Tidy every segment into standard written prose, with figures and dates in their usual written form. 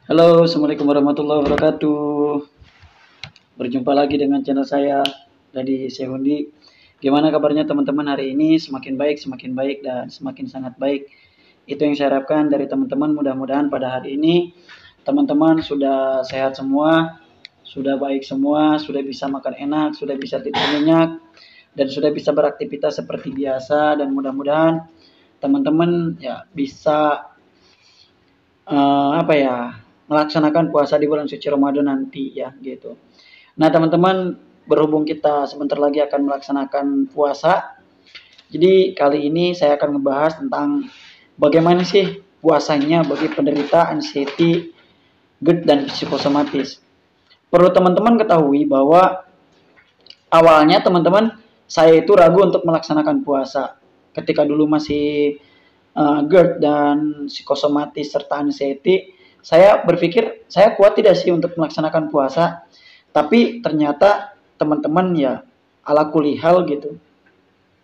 Halo, Assalamualaikum warahmatullahi wabarakatuh. Berjumpa lagi dengan channel saya dari Sehundi. Gimana kabarnya teman-teman hari ini? Semakin baik dan semakin sangat baik. Itu yang saya harapkan dari teman-teman. Mudah-mudahan pada hari ini teman-teman sudah sehat semua, sudah baik semua, sudah bisa makan enak, sudah bisa tidur nyenyak, dan sudah bisa beraktivitas seperti biasa. Dan mudah-mudahan teman-teman ya bisa melaksanakan puasa di bulan suci Ramadan nanti ya gitu. Nah teman-teman, berhubung kita sebentar lagi akan melaksanakan puasa, jadi kali ini saya akan membahas tentang bagaimana sih puasanya bagi penderita anxiety, GERD, dan psikosomatis. Perlu teman-teman ketahui bahwa awalnya teman-teman saya itu ragu untuk melaksanakan puasa. Ketika dulu masih GERD dan psikosomatis serta anxiety, saya berpikir saya kuat tidak sih untuk melaksanakan puasa. Tapi ternyata teman-teman ya ala kulihal gitu.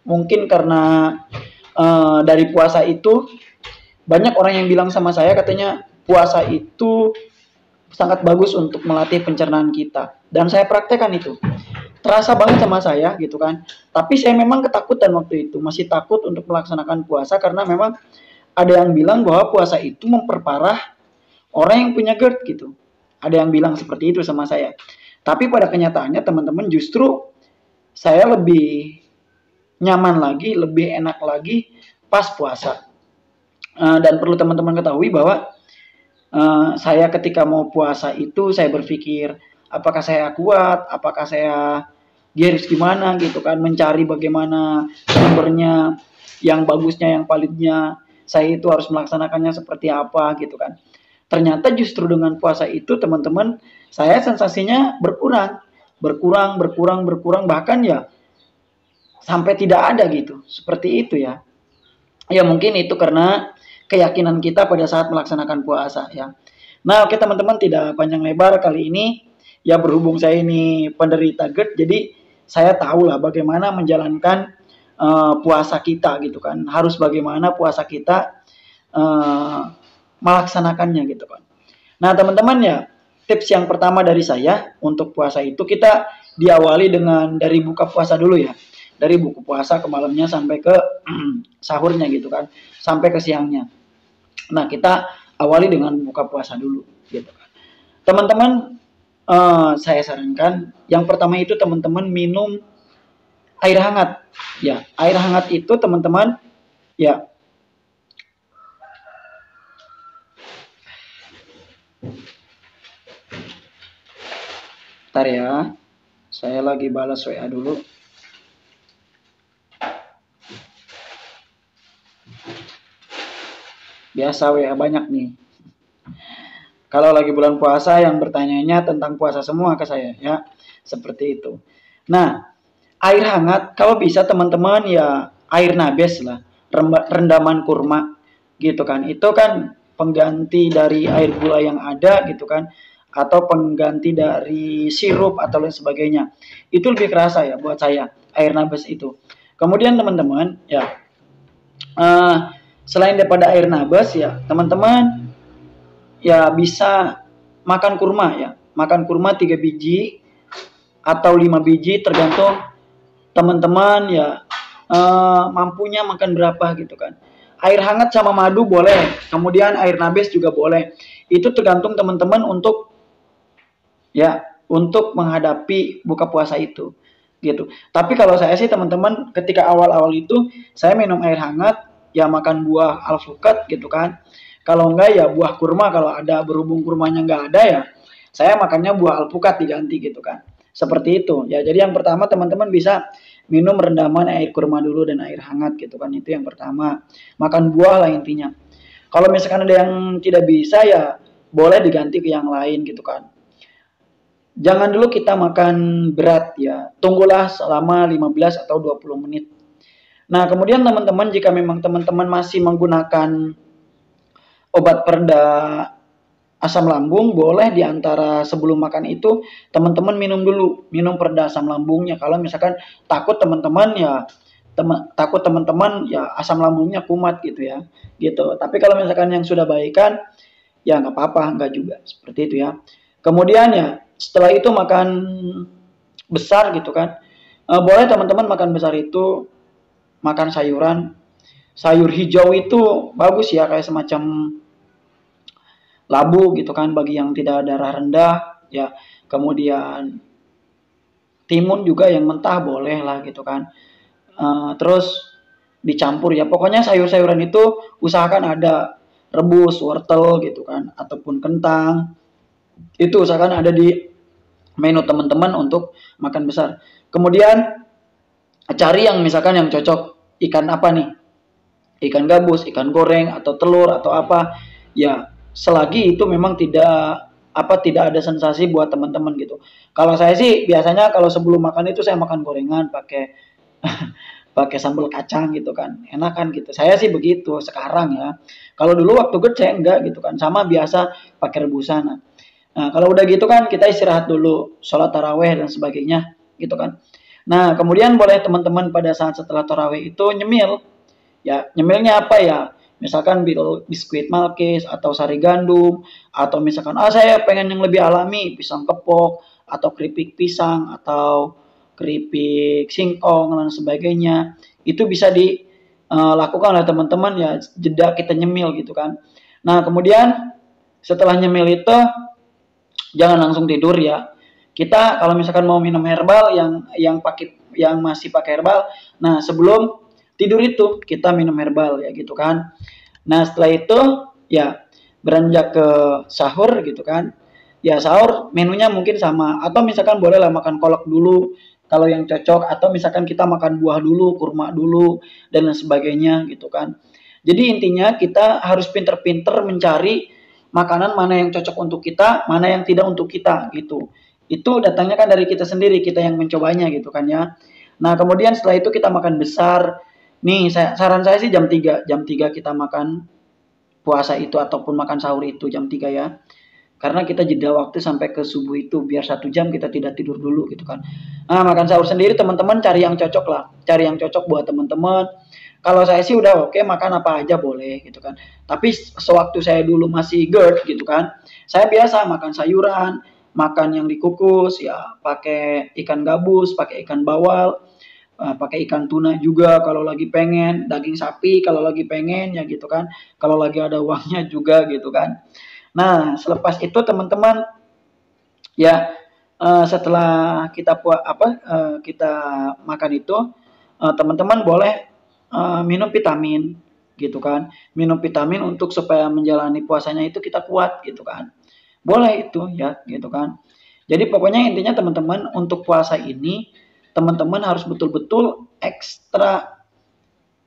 Mungkin karena dari puasa itu banyak orang yang bilang sama saya katanya puasa itu sangat bagus untuk melatih pencernaan kita. Dan saya praktekkan itu. Terasa banget sama saya gitu kan. Tapi saya memang ketakutan waktu itu. Masih takut untuk melaksanakan puasa karena memang ada yang bilang bahwa puasa itu memperparah orang yang punya GERD gitu. Ada yang bilang seperti itu sama saya. Tapi pada kenyataannya teman-teman justru saya lebih nyaman lagi, lebih enak lagi pas puasa. Dan perlu teman-teman ketahui bahwa saya ketika mau puasa itu saya berpikir apakah saya kuat, apakah saya harus gimana gitu kan, mencari bagaimana sumbernya, yang bagusnya, yang validnya, saya itu harus melaksanakannya seperti apa gitu kan. Ternyata justru dengan puasa itu teman-teman, saya sensasinya berkurang, bahkan ya sampai tidak ada gitu, seperti itu ya. Ya mungkin itu karena keyakinan kita pada saat melaksanakan puasa ya. Nah oke teman-teman, tidak panjang lebar kali ini, ya berhubung saya ini penderita GERD, jadi saya tahu lah bagaimana menjalankan puasa kita gitu kan. Harus bagaimana puasa kita melaksanakannya gitu kan. Nah teman-teman ya, tips yang pertama dari saya untuk puasa itu kita diawali dengan dari buka puasa dulu ya. Dari buku puasa ke malamnya sampai ke sahurnya gitu kan. Sampai ke siangnya. Nah kita awali dengan buka puasa dulu gitu kan. Teman-teman, saya sarankan yang pertama itu teman-teman minum air hangat. Ya, air hangat itu teman-teman ya. Bentar ya. Saya lagi balas WA dulu. Biasa WA banyak nih. Kalau lagi bulan puasa yang bertanyanya tentang puasa semua ke saya ya. Seperti itu. Nah, air hangat kalau bisa teman-teman ya air nabes lah, rendaman kurma gitu kan. Itu kan pengganti dari air gula yang ada gitu kan, atau pengganti dari sirup atau lain sebagainya. Itu lebih kerasa ya buat saya air nabes itu. Kemudian teman-teman ya selain daripada air nabes ya teman-teman ya bisa makan kurma ya. Makan kurma 3 biji atau 5 biji tergantung teman-teman ya mampunya makan berapa gitu kan. Air hangat sama madu boleh, kemudian air nabes juga boleh. Itu tergantung teman-teman untuk menghadapi buka puasa itu gitu. Tapi kalau saya sih teman-teman ketika awal-awal itu saya minum air hangat ya makan buah alpukat gitu kan. Kalau enggak ya buah kurma, kalau ada, berhubung kurmanya enggak ada ya saya makannya buah alpukat diganti gitu kan. Seperti itu ya. Jadi yang pertama teman-teman bisa minum rendaman air kurma dulu dan air hangat gitu kan. Itu yang pertama. Makan buah lah intinya. Kalau misalkan ada yang tidak bisa ya boleh diganti ke yang lain gitu kan. Jangan dulu kita makan berat ya. Tunggulah selama 15 atau 20 menit. Nah, kemudian teman-teman jika memang teman-teman masih menggunakan obat pereda asam lambung, boleh diantara sebelum makan itu teman-teman minum dulu, minum pereda asam lambungnya. Kalau misalkan takut teman-teman ya asam lambungnya kumat gitu ya, gitu. Tapi kalau misalkan yang sudah baikan ya nggak apa-apa, nggak juga seperti itu ya. Kemudian ya setelah itu makan besar gitu kan, boleh teman-teman makan besar itu makan sayuran. Sayur hijau itu bagus ya, kayak semacam labu gitu kan bagi yang tidak darah rendah ya. Kemudian timun juga yang mentah boleh lah gitu kan. Terus dicampur ya, pokoknya sayur-sayuran itu usahakan ada, rebus, wortel gitu kan, ataupun kentang, itu usahakan ada di menu teman-teman untuk makan besar. Kemudian cari yang misalkan yang cocok, ikan apa nih, ikan gabus, ikan goreng, atau telur, atau apa ya, selagi itu memang tidak ada sensasi buat teman-teman gitu. Kalau saya sih biasanya kalau sebelum makan itu saya makan gorengan pakai pakai sambal kacang gitu kan, enak kan gitu. Saya sih begitu sekarang ya. Kalau dulu waktu kecil enggak gitu kan, sama biasa pakai rebusan. Nah, kalau udah gitu kan kita istirahat dulu, sholat taraweh dan sebagainya gitu kan. Nah, kemudian boleh teman-teman pada saat setelah taraweh itu nyemil. Ya, nyemilnya apa ya? Misalkan biskuit Malkis atau sari gandum, atau misalkan saya pengen yang lebih alami, pisang kepok atau keripik pisang atau keripik singkong dan sebagainya. Itu bisa dilakukan oleh teman-teman ya, jeda kita nyemil gitu kan. Nah, kemudian setelah nyemil itu jangan langsung tidur ya. Kita kalau misalkan mau minum herbal yang masih pakai herbal, nah sebelum tidur itu kita minum herbal ya gitu kan. Nah setelah itu ya beranjak ke sahur gitu kan. Ya sahur menunya mungkin sama, atau misalkan bolehlah makan kolak dulu kalau yang cocok, atau misalkan kita makan buah dulu, kurma dulu dan lain sebagainya gitu kan. Jadi intinya kita harus pinter-pinter mencari makanan mana yang cocok untuk kita, mana yang tidak untuk kita gitu. Itu datangnya kan dari kita sendiri, kita yang mencobanya gitu kan ya. Nah, kemudian setelah itu kita makan besar. Nih, saran saya sih jam 3 kita makan puasa itu ataupun makan sahur itu jam 3 ya. Karena kita jeda waktu sampai ke subuh itu biar 1 jam kita tidak tidur dulu gitu kan. Nah, makan sahur sendiri teman-teman cari yang cocok lah. Cari yang cocok buat teman-teman. Kalau saya sih udah oke, makan apa aja boleh gitu kan. Tapi sewaktu saya dulu masih GERD gitu kan, saya biasa makan sayuran, makan yang dikukus ya, pakai ikan gabus, pakai ikan bawal, pakai ikan tuna juga kalau lagi pengen, daging sapi kalau lagi pengen ya gitu kan. Kalau lagi ada uangnya juga gitu kan. Nah, selepas itu teman-teman ya, setelah kita makan itu, teman-teman boleh minum vitamin gitu kan. Minum vitamin untuk supaya menjalani puasanya itu kita kuat gitu kan. Boleh itu ya gitu kan. Jadi pokoknya intinya teman-teman untuk puasa ini teman-teman harus betul-betul ekstra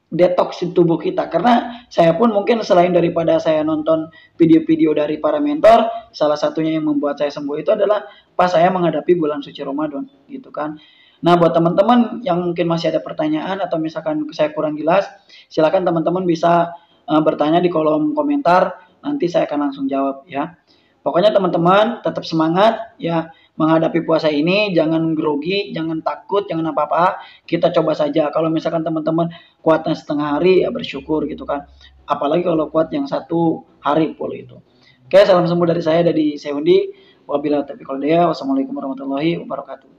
detoksin tubuh kita, karena saya pun mungkin selain daripada saya nonton video-video dari para mentor, salah satunya yang membuat saya sembuh itu adalah pas saya menghadapi bulan suci Ramadan gitu kan. Nah, buat teman-teman yang mungkin masih ada pertanyaan atau misalkan saya kurang jelas, silakan teman-teman bisa bertanya di kolom komentar, nanti saya akan langsung jawab ya. Pokoknya teman-teman tetap semangat ya menghadapi puasa ini, jangan grogi, jangan takut, jangan apa-apa, kita coba saja. Kalau misalkan teman-teman kuatnya setengah hari ya bersyukur gitu kan. Apalagi kalau kuat yang 1 hari full itu. Oke, salam sembuh dari saya dari Seundi. Wabillahi taufiq wal hidayah. Wassalamualaikum warahmatullahi wabarakatuh.